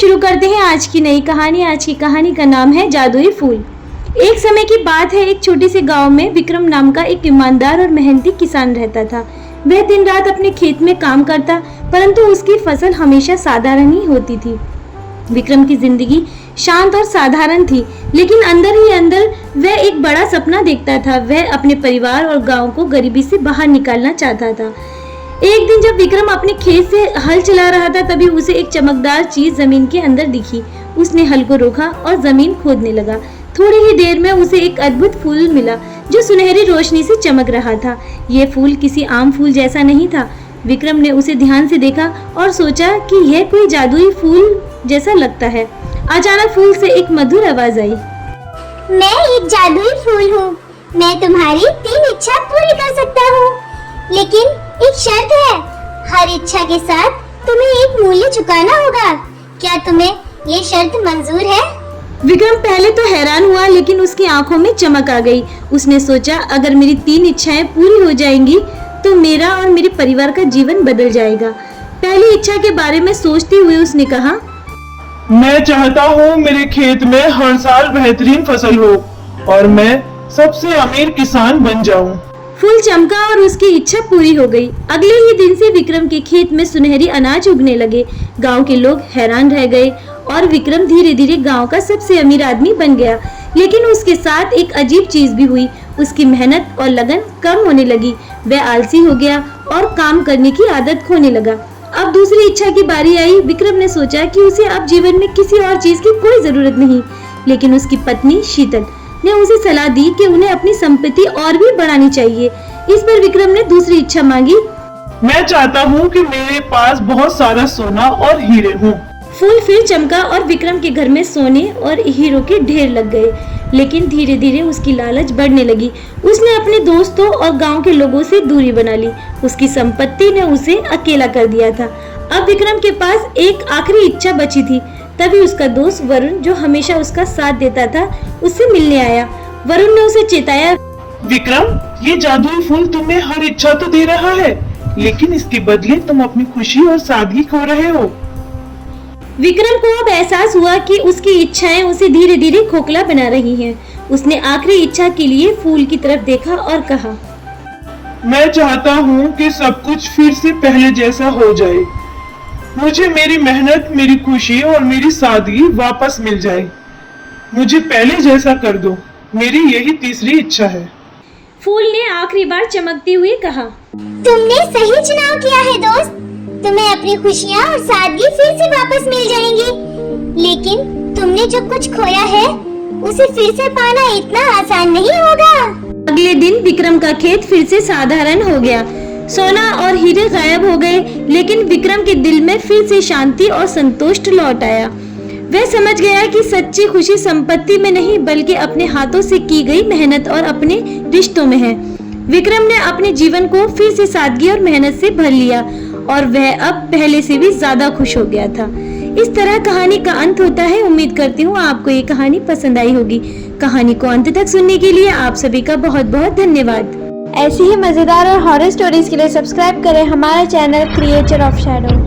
शुरू करते हैं आज की नई कहानी। आज की कहानी का नाम है जादुई फूल। एक समय की बात है, एक छोटे से गांव में विक्रम नाम का एक ईमानदार और मेहनती किसान रहता था। वह दिन रात अपने खेत में काम करता, परंतु उसकी फसल हमेशा साधारण ही होती थी। विक्रम की जिंदगी शांत और साधारण थी, लेकिन अंदर ही अंदर वह एक बड़ा सपना देखता था। वह अपने परिवार और गांव को गरीबी से बाहर निकालना चाहता था। एक दिन जब विक्रम अपने खेत से हल चला रहा था, तभी उसे एक चमकदार चीज जमीन के अंदर दिखी। उसने हल को रोका और जमीन खोदने लगा। थोड़ी ही देर में उसे एक अद्भुत फूल मिला जो सुनहरी रोशनी से चमक रहा था। यह फूल किसी आम फूल जैसा नहीं था। विक्रम ने उसे ध्यान से देखा और सोचा कि यह कोई जादुई फूल जैसा लगता है। अचानक फूल से एक मधुर आवाज आई। मैं एक जादुई फूल हूँ। मैं तुम्हारी 3 इच्छा पूरी कर सकता हूँ, लेकिन एक शर्त है। हर इच्छा के साथ तुम्हें एक मूल्य चुकाना होगा। क्या तुम्हें ये शर्त मंजूर है? विक्रम पहले तो हैरान हुआ, लेकिन उसकी आंखों में चमक आ गई। उसने सोचा, अगर मेरी 3 इच्छाएं पूरी हो जाएंगी तो मेरा और मेरे परिवार का जीवन बदल जाएगा। पहली इच्छा के बारे में सोचते हुए उसने कहा, मैं चाहता हूँ मेरे खेत में हर साल बेहतरीन फसल हो और मैं सबसे अमीर किसान बन जाऊँ। फूल चमका और उसकी इच्छा पूरी हो गई। अगले ही दिन से विक्रम के खेत में सुनहरी अनाज उगने लगे। गांव के लोग हैरान रह गए और विक्रम धीरे धीरे गांव का सबसे अमीर आदमी बन गया। लेकिन उसके साथ एक अजीब चीज भी हुई। उसकी मेहनत और लगन कम होने लगी। वह आलसी हो गया और काम करने की आदत खोने लगा। अब दूसरी इच्छा की बारी आई। विक्रम ने सोचा कि उसे अब जीवन में किसी और चीज की कोई जरूरत नहीं, लेकिन उसकी पत्नी शीतल ने उसे सलाह दी कि उन्हें अपनी संपत्ति और भी बढ़ानी चाहिए। इस पर विक्रम ने दूसरी इच्छा मांगी। मैं चाहता हूँ कि मेरे पास बहुत सारा सोना और हीरे हों। फूल फिर चमका और विक्रम के घर में सोने और हीरों के ढेर लग गए। लेकिन धीरे धीरे उसकी लालच बढ़ने लगी। उसने अपने दोस्तों और गांव के लोगों से दूरी बना ली। उसकी संपत्ति ने उसे अकेला कर दिया था। अब विक्रम के पास एक आखिरी इच्छा बची थी। तभी उसका दोस्त वरुण, जो हमेशा उसका साथ देता था, उससे मिलने आया। वरुण ने उसे चेताया, विक्रम, ये जादुई फूल तुम्हें हर इच्छा तो दे रहा है, लेकिन इसके बदले तुम अपनी खुशी और सादगी खो रहे हो। विक्रम को अब एहसास हुआ कि उसकी इच्छाएं उसे धीरे धीरे खोखला बना रही हैं। उसने आखिरी इच्छा के लिए फूल की तरफ देखा और कहा, मैं चाहता हूँ कि सब कुछ फिर से पहले जैसा हो जाए। मुझे मेरी मेहनत, मेरी खुशी और मेरी सादगी वापस मिल जाए। मुझे पहले जैसा कर दो। मेरी यही तीसरी इच्छा है। फूल ने आखिरी बार चमकते हुए कहा, तुमने सही चुनाव किया है दोस्त। तुम्हें अपनी खुशियाँ और सादगी फिर से वापस मिल जाएंगी, लेकिन तुमने जो कुछ खोया है उसे फिर से पाना इतना आसान नहीं होगा। अगले दिन विक्रम का खेत फिर से साधारण हो गया। सोना और हीरे गायब हो गए, लेकिन विक्रम के दिल में फिर से शांति और संतोष लौट आया। वह समझ गया कि सच्ची खुशी संपत्ति में नहीं, बल्कि अपने हाथों से की गई मेहनत और अपने रिश्तों में है। विक्रम ने अपने जीवन को फिर से सादगी और मेहनत से भर लिया और वह अब पहले से भी ज्यादा खुश हो गया था। इस तरह कहानी का अंत होता है। उम्मीद करती हूँ आपको ये कहानी पसंद आई होगी। कहानी को अंत तक सुनने के लिए आप सभी का बहुत बहुत धन्यवाद। ऐसी ही मजेदार और हॉरर स्टोरीज के लिए सब्सक्राइब करें हमारा चैनल क्रिएचर ऑफ शैडो।